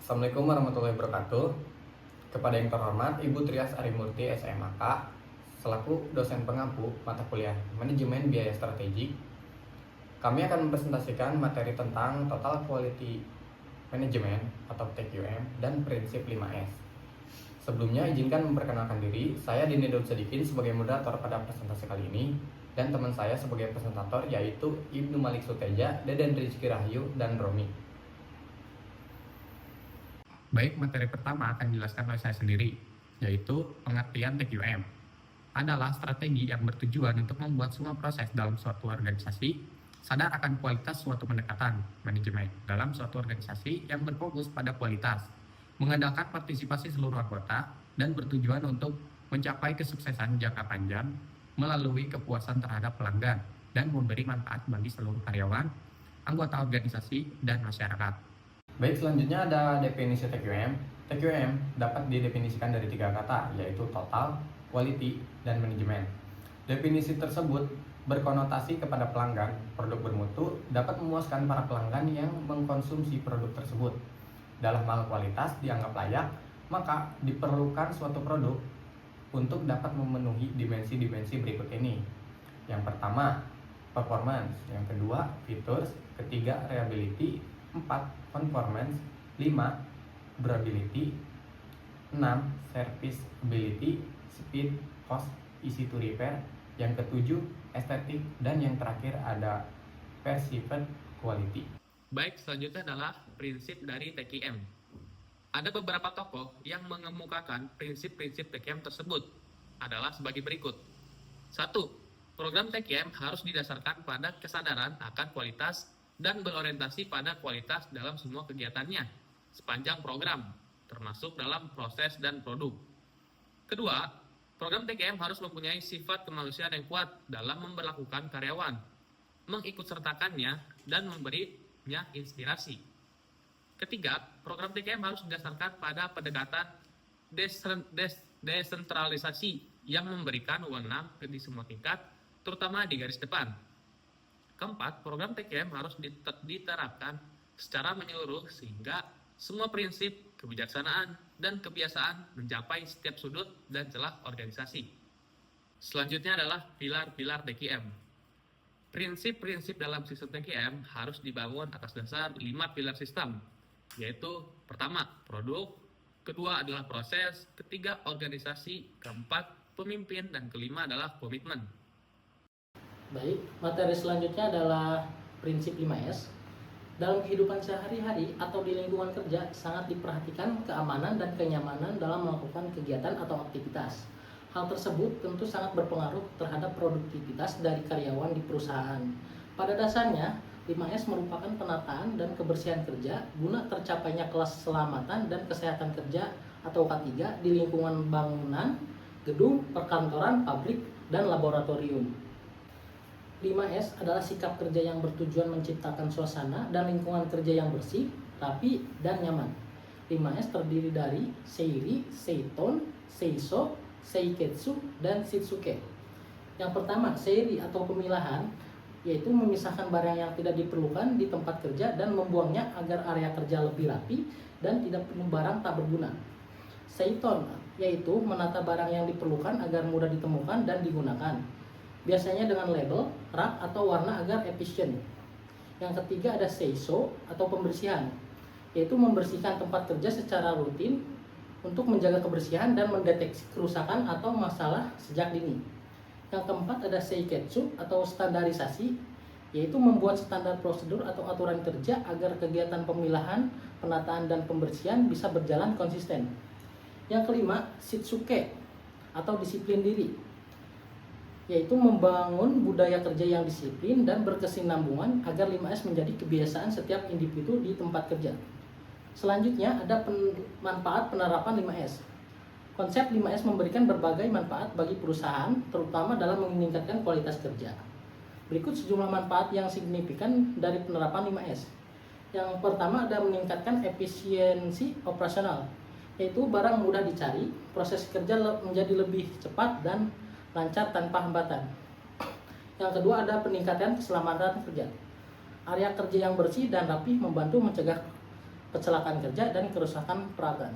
Assalamualaikum warahmatullahi wabarakatuh. Kepada yang terhormat Ibu Trias Arimurti SMAK, selaku dosen pengampu mata kuliah Manajemen Biaya Strategik, kami akan mempresentasikan materi tentang Total Quality Management atau TQM dan prinsip 5S. Sebelumnya izinkan memperkenalkan diri, saya Dini Daud Sadikin sebagai moderator pada presentasi kali ini, dan teman saya sebagai presentator yaitu Ibnu Malik Suteja, Deden Rizky Rahyu, dan Romi. Baik, materi pertama akan dijelaskan oleh saya sendiri, yaitu pengertian TQM. Adalah strategi yang bertujuan untuk membuat semua proses dalam suatu organisasi sadar akan kualitas suatu pendekatan manajemen dalam suatu organisasi yang berfokus pada kualitas, mengandalkan partisipasi seluruh anggota, dan bertujuan untuk mencapai kesuksesan jangka panjang melalui kepuasan terhadap pelanggan dan memberi manfaat bagi seluruh karyawan, anggota organisasi, dan masyarakat. Baik, selanjutnya ada definisi TQM. TQM dapat didefinisikan dari 3 kata, yaitu total, quality, dan manajemen. Definisi tersebut berkonotasi kepada pelanggan. Produk bermutu dapat memuaskan para pelanggan yang mengkonsumsi produk tersebut. Dalam hal kualitas dianggap layak, maka diperlukan suatu produk untuk dapat memenuhi dimensi-dimensi berikut ini. Yang pertama, performance. Yang kedua, features. Ketiga, reliability. 4. Conformance. 5. Durability. 6. Serviceability. Speed, cost, easy to repair. Yang ketujuh, estetik. Dan yang terakhir ada perceived quality. Baik, selanjutnya adalah prinsip dari TQM. Ada beberapa tokoh yang mengemukakan prinsip-prinsip TQM tersebut adalah sebagai berikut. 1. Program TQM harus didasarkan pada kesadaran akan kualitas dan berorientasi pada kualitas dalam semua kegiatannya sepanjang program, termasuk dalam proses dan produk. Kedua, program TQM harus mempunyai sifat kemanusiaan yang kuat dalam memperlakukan karyawan, mengikutsertakannya, dan memberinya inspirasi. Ketiga, program TQM harus didasarkan pada pendekatan desentralisasi yang memberikan wewenang di semua tingkat, terutama di garis depan. Keempat, program TQM harus diterapkan secara menyeluruh sehingga semua prinsip, kebijaksanaan, dan kebiasaan mencapai setiap sudut dan celah organisasi. Selanjutnya adalah pilar-pilar TQM. Prinsip-prinsip dalam sistem TQM harus dibangun atas dasar 5 pilar sistem, yaitu pertama, produk, kedua adalah proses, ketiga organisasi, keempat pemimpin, dan kelima adalah komitmen. Baik, materi selanjutnya adalah prinsip 5S. Dalam kehidupan sehari-hari atau di lingkungan kerja sangat diperhatikan keamanan dan kenyamanan dalam melakukan kegiatan atau aktivitas. Hal tersebut tentu sangat berpengaruh terhadap produktivitas dari karyawan di perusahaan. Pada dasarnya, 5S merupakan penataan dan kebersihan kerja guna tercapainya kelas keselamatan dan kesehatan kerja atau K3 di lingkungan bangunan, gedung, perkantoran, pabrik, dan laboratorium. 5S adalah sikap kerja yang bertujuan menciptakan suasana dan lingkungan kerja yang bersih, rapi, dan nyaman. 5S terdiri dari Seiri, Seiton, Seiso, Seiketsu, dan Shitsuke. Yang pertama, Seiri atau pemilahan, yaitu memisahkan barang yang tidak diperlukan di tempat kerja dan membuangnya agar area kerja lebih rapi dan tidak penuh barang tak berguna. Seiton, yaitu menata barang yang diperlukan agar mudah ditemukan dan digunakan, biasanya dengan label, rak, atau warna agar efisien. Yang ketiga ada Seiso atau pembersihan, yaitu membersihkan tempat kerja secara rutin untuk menjaga kebersihan dan mendeteksi kerusakan atau masalah sejak dini. Yang keempat ada Seiketsu atau standarisasi, yaitu membuat standar prosedur atau aturan kerja agar kegiatan pemilahan, penataan, dan pembersihan bisa berjalan konsisten. Yang kelima, Shitsuke atau disiplin diri, yaitu membangun budaya kerja yang disiplin dan berkesinambungan agar 5S menjadi kebiasaan setiap individu di tempat kerja. Selanjutnya ada manfaat penerapan 5S. Konsep 5S memberikan berbagai manfaat bagi perusahaan, terutama dalam meningkatkan kualitas kerja. Berikut sejumlah manfaat yang signifikan dari penerapan 5S. Yang pertama ada meningkatkan efisiensi operasional, yaitu barang mudah dicari, proses kerja menjadi lebih cepat dan lancar tanpa hambatan. Yang kedua ada peningkatan keselamatan kerja. Area kerja yang bersih dan rapi membantu mencegah kecelakaan kerja, dan kerusakan peragaan.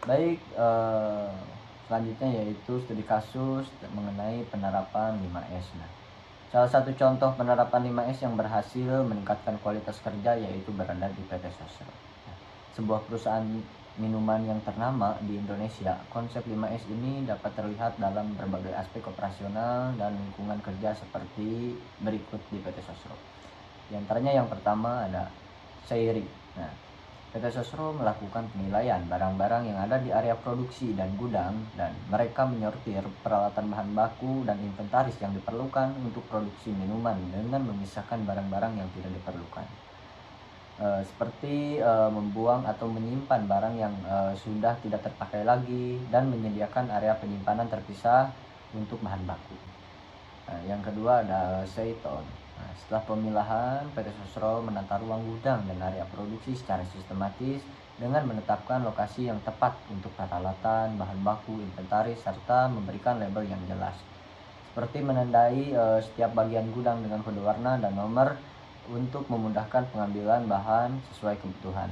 Baik, selanjutnya yaitu studi kasus mengenai penerapan 5S. Nah, salah satu contoh penerapan 5S yang berhasil meningkatkan kualitas kerja yaitu berada di PT Sosro. Nah, sebuah perusahaan minuman yang ternama di Indonesia, konsep 5S ini dapat terlihat dalam berbagai aspek operasional dan lingkungan kerja seperti berikut di PT Sosro. Di antaranya yang pertama ada seiring. Nah, PT Sosro melakukan penilaian barang-barang yang ada di area produksi dan gudang, dan mereka menyortir peralatan bahan baku dan inventaris yang diperlukan untuk produksi minuman dengan memisahkan barang-barang yang tidak diperlukan. Seperti membuang atau menyimpan barang yang sudah tidak terpakai lagi dan menyediakan area penyimpanan terpisah untuk bahan baku. Yang kedua ada Seiton. Setelah pemilahan, PT Sosro menata ruang gudang dan area produksi secara sistematis dengan menetapkan lokasi yang tepat untuk peralatan, bahan baku, inventaris, serta memberikan label yang jelas. Seperti menandai setiap bagian gudang dengan kode warna dan nomor untuk memudahkan pengambilan bahan sesuai kebutuhan.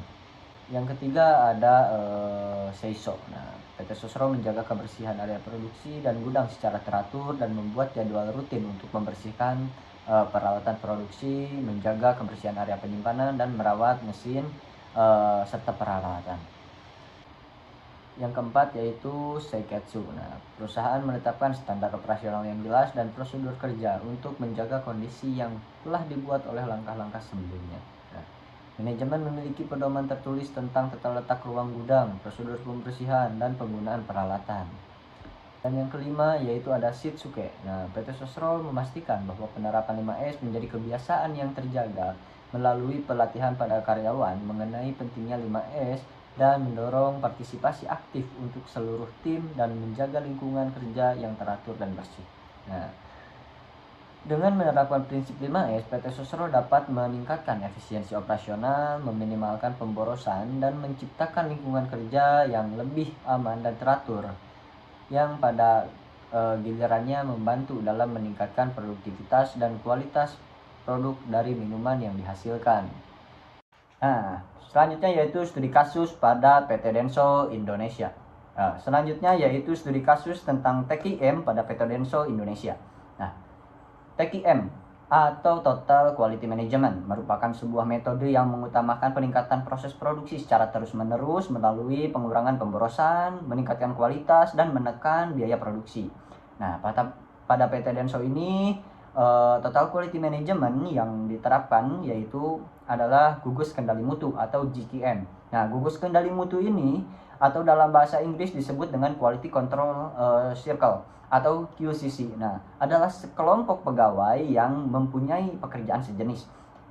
Yang ketiga ada Seiso. Nah, PT Sosro menjaga kebersihan area produksi dan gudang secara teratur dan membuat jadwal rutin untuk membersihkan peralatan produksi, menjaga kebersihan area penyimpanan, dan merawat mesin serta peralatan. Yang keempat yaitu Seiketsu. Nah, perusahaan menetapkan standar operasional yang jelas dan prosedur kerja untuk menjaga kondisi yang telah dibuat oleh langkah-langkah sebelumnya. Nah, manajemen memiliki pedoman tertulis tentang tata letak ruang gudang, prosedur pembersihan, dan penggunaan peralatan. Dan yang kelima yaitu ada Shitsuke. Nah, PT Sosro memastikan bahwa penerapan 5S menjadi kebiasaan yang terjaga melalui pelatihan pada karyawan mengenai pentingnya 5S dan mendorong partisipasi aktif untuk seluruh tim dan menjaga lingkungan kerja yang teratur dan bersih. Nah, dengan menerapkan prinsip 5S, PT Sosro dapat meningkatkan efisiensi operasional, meminimalkan pemborosan, dan menciptakan lingkungan kerja yang lebih aman dan teratur, yang pada gilirannya membantu dalam meningkatkan produktivitas dan kualitas produk dari minuman yang dihasilkan. Nah, selanjutnya yaitu studi kasus pada PT Denso Indonesia. Selanjutnya yaitu studi kasus tentang TQM pada PT Denso Indonesia. Nah, TQM atau Total Quality Management merupakan sebuah metode yang mengutamakan peningkatan proses produksi secara terus-menerus melalui pengurangan pemborosan, meningkatkan kualitas, dan menekan biaya produksi. Nah, pada PT Denso ini Total Quality Management yang diterapkan yaitu adalah gugus kendali mutu atau GQM. Nah, gugus kendali mutu ini atau dalam bahasa Inggris disebut dengan Quality Control Circle atau QCC. Nah, adalah sekelompok pegawai yang mempunyai pekerjaan sejenis.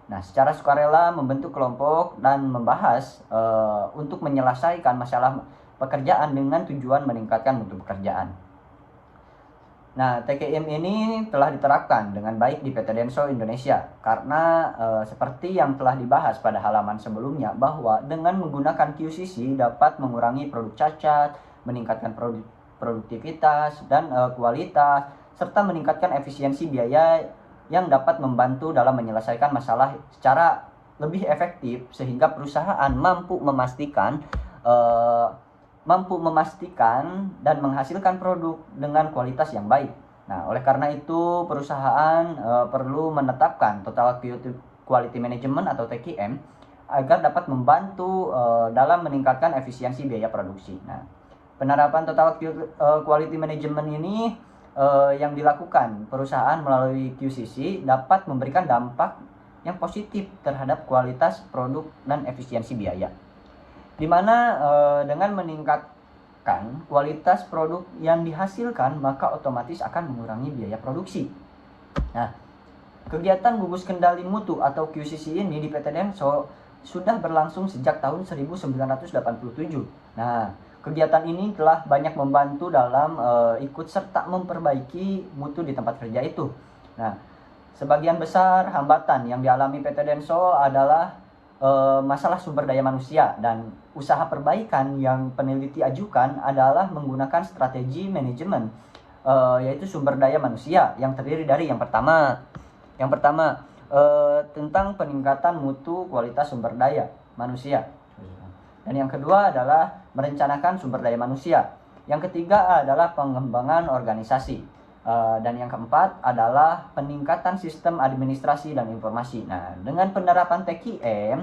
Nah, secara sukarela membentuk kelompok dan membahas untuk menyelesaikan masalah pekerjaan dengan tujuan meningkatkan mutu pekerjaan. Nah, TQM ini telah diterapkan dengan baik di PT Denso Indonesia karena seperti yang telah dibahas pada halaman sebelumnya bahwa dengan menggunakan QCC dapat mengurangi produk cacat, meningkatkan produktivitas dan kualitas, serta meningkatkan efisiensi biaya yang dapat membantu dalam menyelesaikan masalah secara lebih efektif sehingga perusahaan mampu memastikan dan menghasilkan produk dengan kualitas yang baik. Nah, oleh karena itu perusahaan perlu menetapkan Total Quality Management atau TQM agar dapat membantu dalam meningkatkan efisiensi biaya produksi. Nah, penerapan Total Quality Management ini yang dilakukan perusahaan melalui QCC dapat memberikan dampak yang positif terhadap kualitas produk dan efisiensi biaya. Di mana dengan meningkatkan kualitas produk yang dihasilkan maka otomatis akan mengurangi biaya produksi. Nah, kegiatan gugus kendali mutu atau QCC ini di PT Denso sudah berlangsung sejak tahun 1987. Nah, kegiatan ini telah banyak membantu dalam ikut serta memperbaiki mutu di tempat kerja itu. Nah, sebagian besar hambatan yang dialami PT Denso adalah masalah sumber daya manusia, dan usaha perbaikan yang peneliti ajukan adalah menggunakan strategi manajemen yaitu sumber daya manusia yang terdiri dari yang pertama tentang peningkatan mutu kualitas sumber daya manusia. Dan yang kedua adalah merencanakan sumber daya manusia. Yang ketiga adalah pengembangan organisasi. Dan yang keempat adalah peningkatan sistem administrasi dan informasi. Nah, dengan penerapan TQM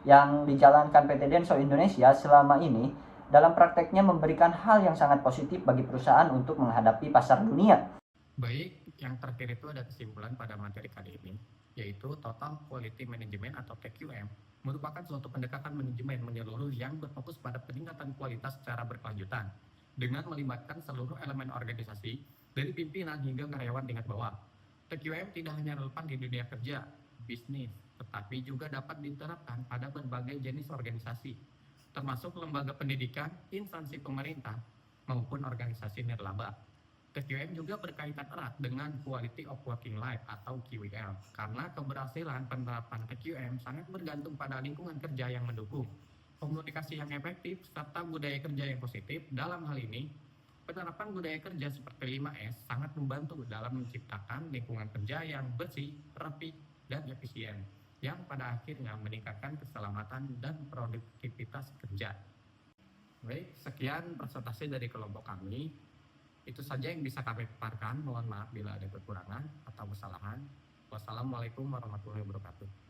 yang dijalankan PT Denso Indonesia selama ini, dalam prakteknya memberikan hal yang sangat positif bagi perusahaan untuk menghadapi pasar dunia. Baik, yang terakhir itu ada kesimpulan pada materi kali ini, yaitu Total Quality Management atau TQM, merupakan suatu pendekatan manajemen menyeluruh yang berfokus pada peningkatan kualitas secara berkelanjutan, dengan melibatkan seluruh elemen organisasi, dari pimpinan hingga karyawan tingkat bawah. TQM tidak hanya relevan di dunia kerja, bisnis, tetapi juga dapat diterapkan pada berbagai jenis organisasi, termasuk lembaga pendidikan, instansi pemerintah, maupun organisasi nirlaba. TQM juga berkaitan erat dengan Quality of Working Life atau QWL, karena keberhasilan penerapan TQM sangat bergantung pada lingkungan kerja yang mendukung, komunikasi yang efektif, serta budaya kerja yang positif. Dalam hal ini, penerapan budaya kerja seperti 5S sangat membantu dalam menciptakan lingkungan kerja yang bersih, rapi, dan efisien, yang pada akhirnya meningkatkan keselamatan dan produktivitas kerja. Baik, sekian presentasi dari kelompok kami. Itu saja yang bisa kami paparkan. Mohon maaf bila ada kekurangan atau kesalahan. Wassalamualaikum warahmatullahi wabarakatuh.